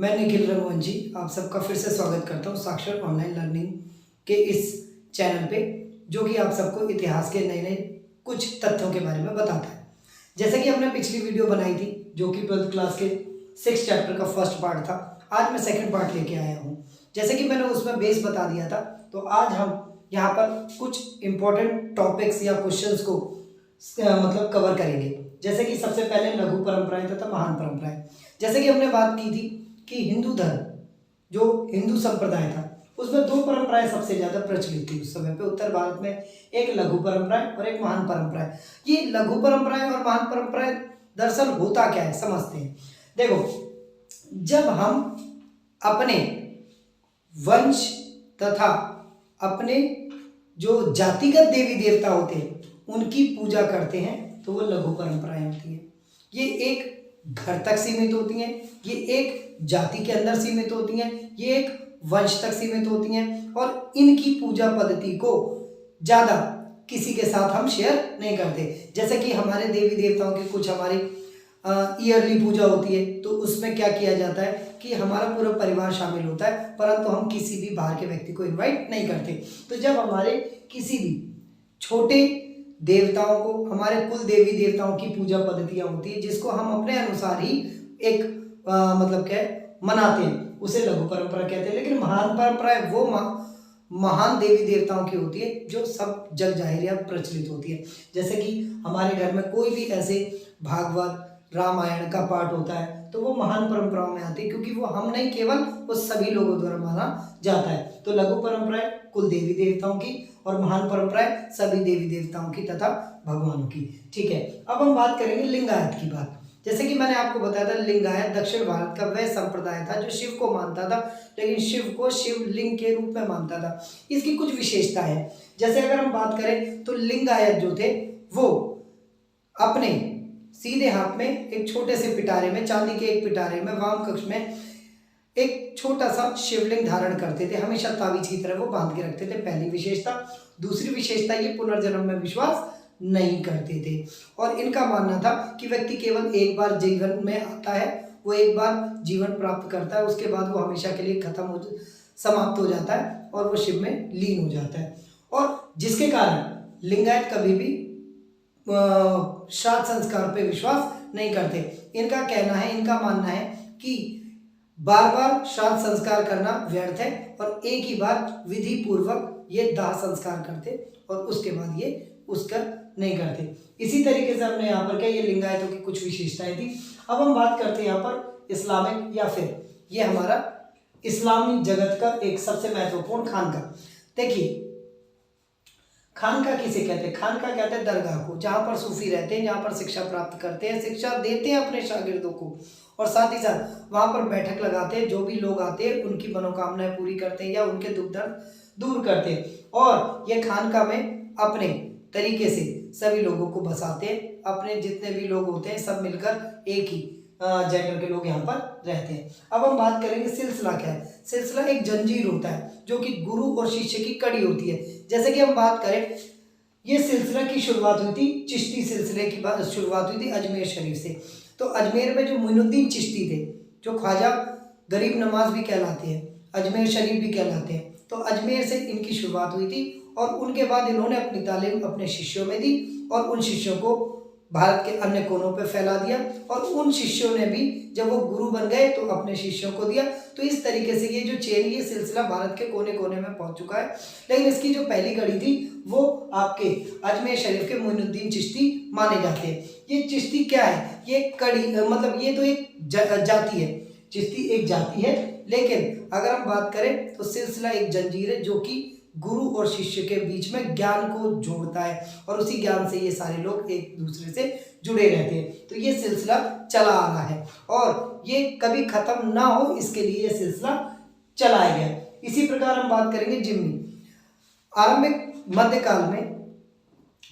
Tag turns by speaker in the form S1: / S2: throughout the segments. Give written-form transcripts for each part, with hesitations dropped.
S1: मैं निखिल रघुवंशी आप सबका फिर से स्वागत करता हूँ साक्षर ऑनलाइन लर्निंग के इस चैनल पे, जो कि आप सबको इतिहास के नए नए कुछ तथ्यों के बारे में बताता है। जैसे कि हमने पिछली वीडियो बनाई थी जो कि 12th क्लास के 6th चैप्टर का फर्स्ट पार्ट था। आज मैं सेकंड पार्ट लेके आया हूँ। जैसे कि मैंने उसमें बेस बता दिया था, तो आज हम यहाँ पर कुछ इंपॉर्टेंट टॉपिक्स या क्वेश्चंस को मतलब कवर करेंगे। जैसे कि सबसे पहले लघु परंपराएं तथा महान परंपराएं। जैसे कि हमने बात की थी कि हिंदू धर्म, जो हिंदू संप्रदाय था, उसमें दो परंपराएं सबसे ज्यादा प्रचलित थी उस समय पे उत्तर भारत में, एक लघु परंपराएं और एक महान परंपराएं। ये लघु परंपराएं और महान परंपराएं दरअसल होता क्या है समझते हैं। देखो, जब हम अपने वंश तथा अपने जो जातिगत देवी देवता होते हैं उनकी पूजा करते हैं तो वो लघु परंपराएं होती हैं। ये एक घर तक सीमित होती हैं, ये एक जाति के अंदर सीमित होती हैं, ये एक वंश तक सीमित होती हैं और इनकी पूजा पद्धति को ज़्यादा किसी के साथ हम शेयर नहीं करते। जैसे कि हमारे देवी देवताओं की कुछ हमारी ईयरली पूजा होती है, तो उसमें क्या किया जाता है कि हमारा पूरा परिवार शामिल होता है, परंतु हम किसी भी बाहर के व्यक्ति को इनवाइट नहीं करते। तो जब हमारे किसी भी छोटे देवताओं को, हमारे कुल देवी देवताओं की पूजा पद्धतियां होती है जिसको हम अपने अनुसार ही एक मतलब क्या मनाते हैं, उसे लघु परंपरा कहते हैं। लेकिन महान परंपरा वो महान देवी देवताओं की होती है जो सब जग जाहिर या प्रचलित होती है। जैसे कि हमारे घर में कोई भी ऐसे भागवत रामायण का पाठ होता है तो वो महान परंपराओं में आती है, क्योंकि वो हम नहीं केवल वो सभी लोगों द्वारा माना जाता है। तो लघु परंपराएं कुल देवी देवताओं की और महान परंपराएं सभी देवी देवताओं की तथा भगवानों की। ठीक है, अब हम बात करेंगे लिंगायत की बात। जैसे कि मैंने आपको बताया था, लिंगायत दक्षिण भारत का वह संप्रदाय था जो शिव को मानता था, लेकिन शिव को शिवलिंग के रूप में मानता था। इसकी कुछ विशेषता है। जैसे अगर हम बात करें तो लिंगायत जो थे वो अपने सीधे हाथ में एक छोटे से पिटारे में, चांदी के एक पिटारे में वाम कक्ष में एक छोटा सा शिवलिंग धारण करते थे, हमेशा ताबीज की तरह वो बांध के रखते थे। पहली विशेषता। दूसरी विशेषता, ये पुनर्जन्म में विश्वास नहीं करते थे और इनका मानना था कि व्यक्ति केवल एक बार जीवन में आता है, वो एक बार जीवन प्राप्त करता है, उसके बाद वो हमेशा के लिए समाप्त हो जाता है और वो शिव में लीन हो जाता है। और जिसके कारण लिंगायत कभी भी श्राद्ध संस्कार पे विश्वास नहीं करते। इनका कहना है, इनका मानना है कि बार बार श्राद्ध संस्कार करना व्यर्थ है और एक ही बार विधि पूर्वक ये दाह संस्कार करते और उसके बाद ये उसका नहीं करते। इसी तरीके से हमने यहाँ पर क्या, ये लिंगायतों की कुछ विशेषताएं थी। अब हम बात करते हैं यहाँ पर इस्लामिक, या फिर ये हमारा इस्लामी जगत का एक सबसे महत्वपूर्ण खानका। देखिए, खानका किसे कहते हैं? खानका कहते हैं दरगाह को, जहाँ पर सूफी रहते हैं, जहाँ पर शिक्षा प्राप्त करते हैं, शिक्षा देते हैं अपने शागिर्दों को और साथ ही साथ वहाँ पर बैठक लगाते हैं। जो भी लोग आते हैं उनकी मनोकामनाएं पूरी करते हैं या उनके दुख दर्द दूर करते हैं। और ये खानका में अपने तरीके से सभी लोगों को बसाते हैं। अपने जितने भी लोग होते हैं सब मिलकर एक ही जेंडर के लोग यहाँ पर रहते हैं। अब हम बात करेंगे सिलसिला क्या है। सिलसिला एक जंजीर होता है जो कि गुरु और शिष्य की कड़ी होती है। जैसे कि हम बात करें, ये सिलसिला की शुरुआत हुई थी, चिश्ती सिलसिले की शुरुआत हुई थी अजमेर शरीफ से। तो अजमेर में जो मोइनुद्दीन चिश्ती थे, जो ख्वाजा गरीब नवाज भी कहलाते हैं, अजमेर शरीफ भी कहलाते हैं, तो अजमेर से इनकी शुरुआत हुई थी और उनके बाद इन्होंने अपनी तालीम अपने शिष्यों में दी और उन शिष्यों को भारत के अन्य कोनों पर फैला दिया और उन शिष्यों ने भी जब वो गुरु बन गए तो अपने शिष्यों को दिया। तो इस तरीके से ये जो चेन, ये सिलसिला भारत के कोने कोने में पहुंच चुका है। लेकिन इसकी जो पहली कड़ी थी वो आपके अजमेर शरीफ के मोइनुद्दीन चिश्ती माने जाते हैं। ये चिश्ती क्या है? ये कड़ी मतलब ये तो एक जाति है, चिश्ती एक जाति है, लेकिन अगर हम बात करें तो सिलसिला एक जंजीर है जो कि गुरु और शिष्य के बीच में ज्ञान को जोड़ता है और उसी ज्ञान से ये सारे लोग एक दूसरे से जुड़े रहते हैं। तो ये सिलसिला चला आ रहा है और ये कभी खत्म ना हो इसके लिए ये सिलसिला चलाया गया। इसी प्रकार हम बात करेंगे जिम्मी। आरंभिक मध्यकाल में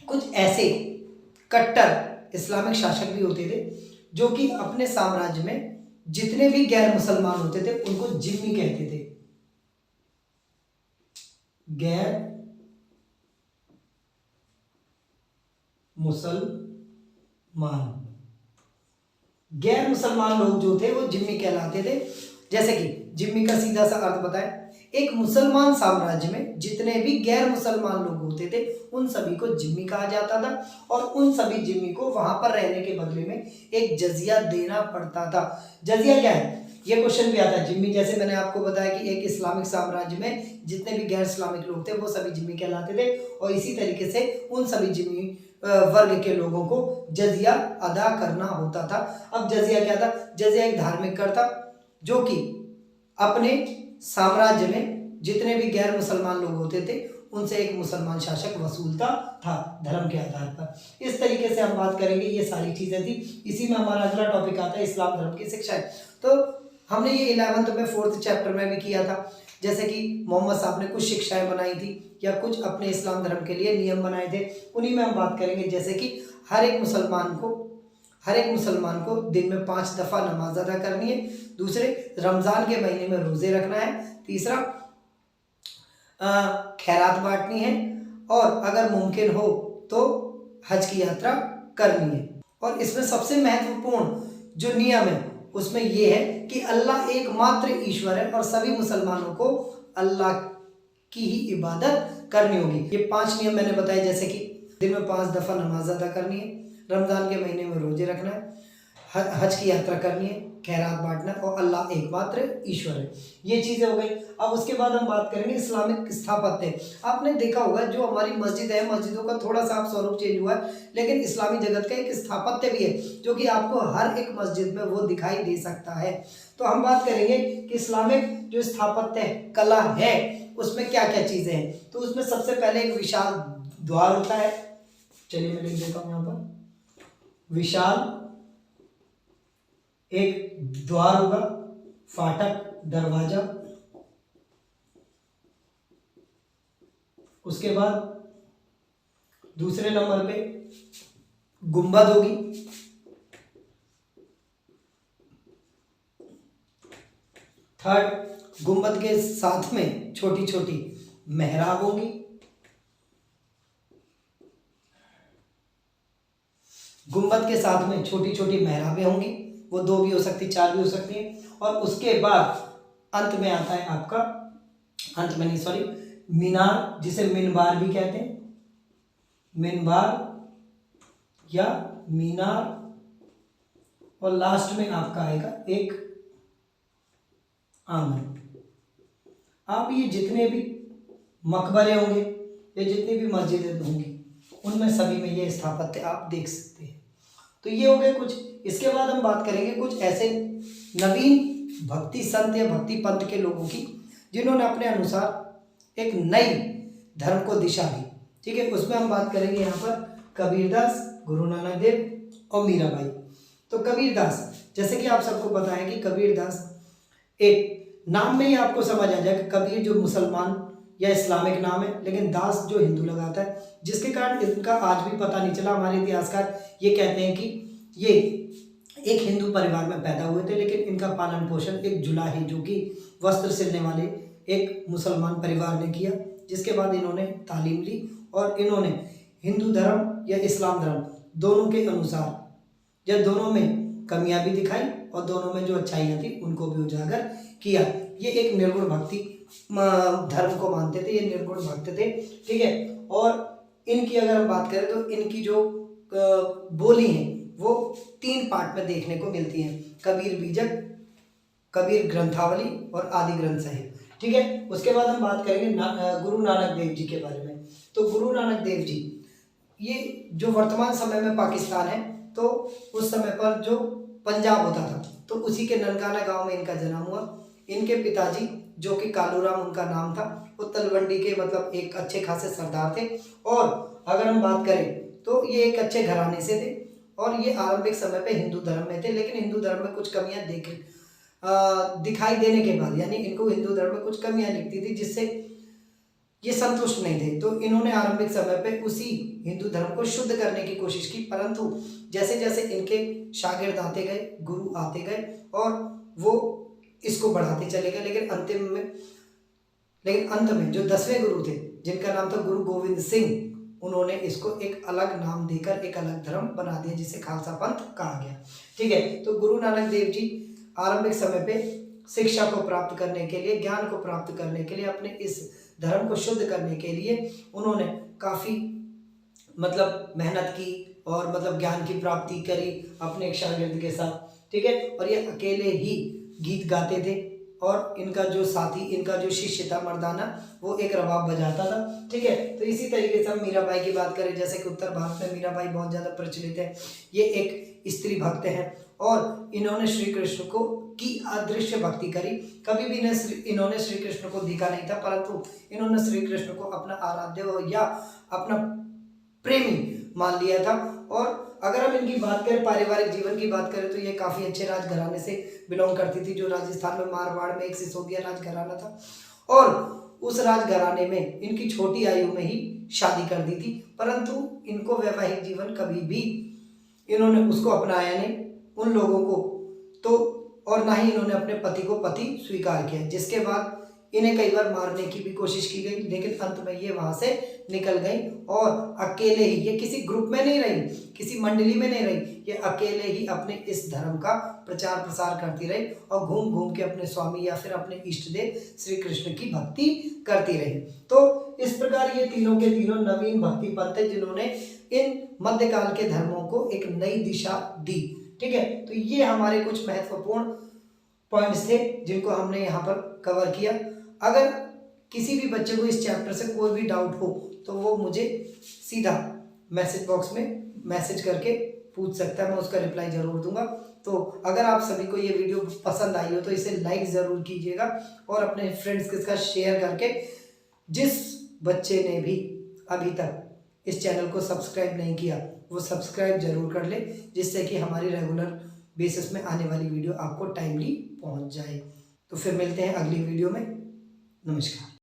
S1: कुछ ऐसे कट्टर इस्लामिक शासक भी होते थे जो कि अपने साम्राज्य में जितने भी गैर मुसलमान होते थे उनको जिम्मी कहते थे। गैर मुसलमान लोग जो थे वो जिम्मी कहलाते थे। जैसे कि जिम्मी का सीधा सा अर्थ बताएं, एक मुसलमान साम्राज्य में जितने भी गैर मुसलमान लोग होते थे उन सभी को जिम्मी कहा जाता था और उन सभी जिम्मी को वहां पर रहने के बदले में एक जजिया देना पड़ता था। जजिया क्या है, ये क्वेश्चन भी आता है। जिम्मी जैसे मैंने आपको बताया कि एक इस्लामिक साम्राज्य में जितने भी गैर इस्लामिक लोग थे वो सभी जिम्मी कहलाते थे और इसी तरीके से उन सभी जिम्मी वर्ग के लोगों को जजिया अदा करना होता था। अब जजिया क्या था, जजिया एक धार्मिक कर था जो कि अपने साम्राज्य में जितने भी गैर मुसलमान लोग होते थे उनसे एक मुसलमान शासक वसूलता था धर्म के आधार पर। इस तरीके से हम बात करेंगे, ये सारी चीजें थी। इसी में हमारा अगला टॉपिक आता है इस्लाम धर्म की शिक्षाएं। तो हमने ये 11th में 4th चैप्टर में भी किया था, जैसे कि मोहम्मद साहब ने कुछ शिक्षाएं बनाई थी या कुछ अपने इस्लाम धर्म के लिए नियम बनाए थे, उन्हीं में हम बात करेंगे। जैसे कि हर एक मुसलमान को दिन में 5 दफा नमाज अदा करनी है, दूसरे रमजान के महीने में रोजे रखना है, तीसरा खैरात बांटनी है और अगर मुमकिन हो तो हज की यात्रा करनी है। और इसमें सबसे महत्वपूर्ण जो नियम है उसमें यह है कि अल्लाह एकमात्र ईश्वर है और सभी मुसलमानों को अल्लाह की ही इबादत करनी होगी। ये 5 नियम मैंने बताए, जैसे कि दिन में 5 दफा नमाज अदा करनी है, रमजान के महीने में रोजे रखना है, हज की यात्रा करनी है, खैरात बांटना और अल्लाह एकमात्र ईश्वर है। ये चीजें हो गई। अब उसके बाद हम बात करेंगे इस्लामिक स्थापत्य। आपने देखा होगा जो हमारी मस्जिद है, मस्जिदों का थोड़ा सा स्वरूप चेंज हुआ है, लेकिन इस्लामी जगत का एक स्थापत्य भी है जो कि आपको हर एक मस्जिद में वो दिखाई दे सकता है। तो हम बात करेंगे कि इस्लामिक जो स्थापत्य कला है उसमें क्या क्या चीजें हैं। तो उसमें सबसे पहले एक विशाल द्वार होता है, चलिए मैं लिख देता हूं यहाँ पर, विशाल एक द्वार होगा, फाटक, दरवाजा, उसके बाद दूसरे नंबर पे गुंबद होगी, थर्ड गुंबद के साथ में छोटी छोटी मेहराब होगी, गुंबद के साथ में छोटी छोटी मेहराबें होंगी, वो 2 भी हो सकती, 4 भी हो सकती हैं। और उसके बाद अंत में आता है आपका, अंत में नहीं सॉरी, मीनार, जिसे मिनबार भी कहते हैं, मिनबार या मीनार। और लास्ट में आपका आएगा एक आंगन। आप ये जितने भी मकबरे होंगे या जितनी भी मस्जिदें होंगी उनमें सभी में ये स्थापत्य आप देख सकते हैं। तो ये हो गए कुछ। इसके बाद हम बात करेंगे कुछ ऐसे नवीन भक्ति संत या भक्ति पंथ के लोगों की जिन्होंने अपने अनुसार एक नई धर्म को दिशा दी। ठीक है, उसमें हम बात करेंगे यहाँ पर कबीरदास, गुरु नानक देव और मीराबाई। तो कबीरदास, जैसे कि आप सबको पता है कि कबीरदास, एक नाम में ही आपको समझ आ जाए कि कबीर जो मुसलमान या इस्लामिक नाम है, लेकिन दास जो हिंदू लगाता है, जिसके कारण इनका आज भी पता नहीं चला। हमारे इतिहासकार ये कहते हैं कि ये एक हिंदू परिवार में पैदा हुए थे, लेकिन इनका पालन पोषण एक जुलाही जो कि वस्त्र सिलने वाले एक मुसलमान परिवार ने किया, जिसके बाद इन्होंने तालीम ली और इन्होंने हिंदू धर्म या इस्लाम धर्म दोनों के अनुसार या दोनों में कमियां भी दिखाई और दोनों में जो अच्छाइयाँ थी उनको भी उजागर किया। ये एक निर्गुण भक्ति धर्म को मानते थे, ये निर्गुण भक्त थे। ठीक है, और इनकी अगर हम बात करें तो इनकी जो बोली है वो 3 पार्ट में देखने को मिलती है, कबीर बीजक, कबीर ग्रंथावली और आदि ग्रंथ साहिब। ठीक है, उसके बाद हम बात करेंगे गुरु नानक देव जी के बारे में। तो गुरु नानक देव जी, ये जो वर्तमान समय में पाकिस्तान है, तो उस समय पर जो पंजाब होता था तो उसी के ननकाना गांव में इनका जन्म हुआ। इनके पिताजी जो कि कालूराम उनका नाम था, वो तलवंडी के मतलब एक अच्छे खासे सरदार थे। और अगर हम बात करें तो ये एक अच्छे घराने से थे और ये आरंभिक समय पे हिंदू धर्म में थे, लेकिन हिंदू धर्म में कुछ कमियां दिखाई देने के बाद, यानी इनको हिंदू धर्म में कुछ कमियां दिखती थी जिससे ये संतुष्ट नहीं थे। तो इन्होंने आरंभिक समय पे उसी हिंदू धर्म को शुद्ध करने की कोशिश की, परंतु जैसे जैसे इनके शागिर्द आते गए, गुरु आते गए और वो इसको बढ़ाते चले गए, लेकिन अंत में जो 10वें गुरु थे जिनका नाम था गुरु गोविंद सिंह, उन्होंने इसको एक अलग नाम देकर एक अलग धर्म बना दिया जिसे खालसा पंथ कहा गया। ठीक है, तो गुरु नानक देव जी आरंभिक समय पे शिक्षा को प्राप्त करने के लिए, ज्ञान को प्राप्त करने के लिए, अपने इस धर्म को शुद्ध करने के लिए उन्होंने काफ़ी मतलब मेहनत की और मतलब ज्ञान की प्राप्ति करी अपने एक शागिर्द के साथ, ठीक है। और ये अकेले ही गीत गाते थे और इनका जो साथी, इनका जो शिष्य था मर्दाना, वो एक रबाब बजाता था, ठीक है। तो इसी तरीके से हम मीराबाई की बात करें, जैसे कि उत्तर भारत में मीराबाई बहुत ज़्यादा प्रचलित है। ये एक स्त्री भक्त है और इन्होंने श्री कृष्ण को की अदृश्य भक्ति करी। कभी भी इन्होंने श्री कृष्ण को देखा नहीं था, परंतु इन्होंने श्री कृष्ण को अपना आराध्य या अपना प्रेमी मान लिया था। और अगर हम इनकी बात करें, पारिवारिक जीवन की बात करें, तो ये काफ़ी अच्छे राजघराने से बिलोंग करती थी, जो राजस्थान में मारवाड़ में एक सिसोदिया राजघराना था। और उस राजघराने में इनकी छोटी आयु में ही शादी कर दी थी, परंतु इनको वैवाहिक जीवन कभी भी इन्होंने उसको अपनाया नहीं उन लोगों को, तो और ना ही इन्होंने अपने पति को पति स्वीकार किया, जिसके बाद इन्हें कई बार मारने की भी कोशिश की गई, लेकिन अंत में ये वहां से निकल गई और अकेले ही, ये किसी ग्रुप में नहीं रही, किसी मंडली में नहीं रही, ये अकेले ही अपने इस धर्म का प्रचार प्रसार करती रही और घूम घूम के अपने स्वामी या फिर अपने इष्ट देव श्री कृष्ण की भक्ति करती रही। तो इस प्रकार ये तीनों के तीनों नवीन भक्ति पंथ है, जिन्होंने इन मध्यकाल के धर्मों को एक नई दिशा दी, ठीक है। तो ये हमारे कुछ महत्वपूर्ण पॉइंट्स थे जिनको हमने यहाँ पर कवर किया। अगर किसी भी बच्चे को इस चैप्टर से कोई भी डाउट हो तो वो मुझे सीधा मैसेज बॉक्स में मैसेज करके पूछ सकता है, मैं उसका रिप्लाई ज़रूर दूंगा। तो अगर आप सभी को ये वीडियो पसंद आई हो तो इसे लाइक ज़रूर कीजिएगा और अपने फ्रेंड्स के साथ शेयर करके, जिस बच्चे ने भी अभी तक इस चैनल को सब्सक्राइब नहीं किया वो सब्सक्राइब जरूर कर ले, जिससे कि हमारी रेगुलर बेसिस में आने वाली वीडियो आपको टाइमली पहुंच जाए। तो फिर मिलते हैं अगली वीडियो में। नमस्कार।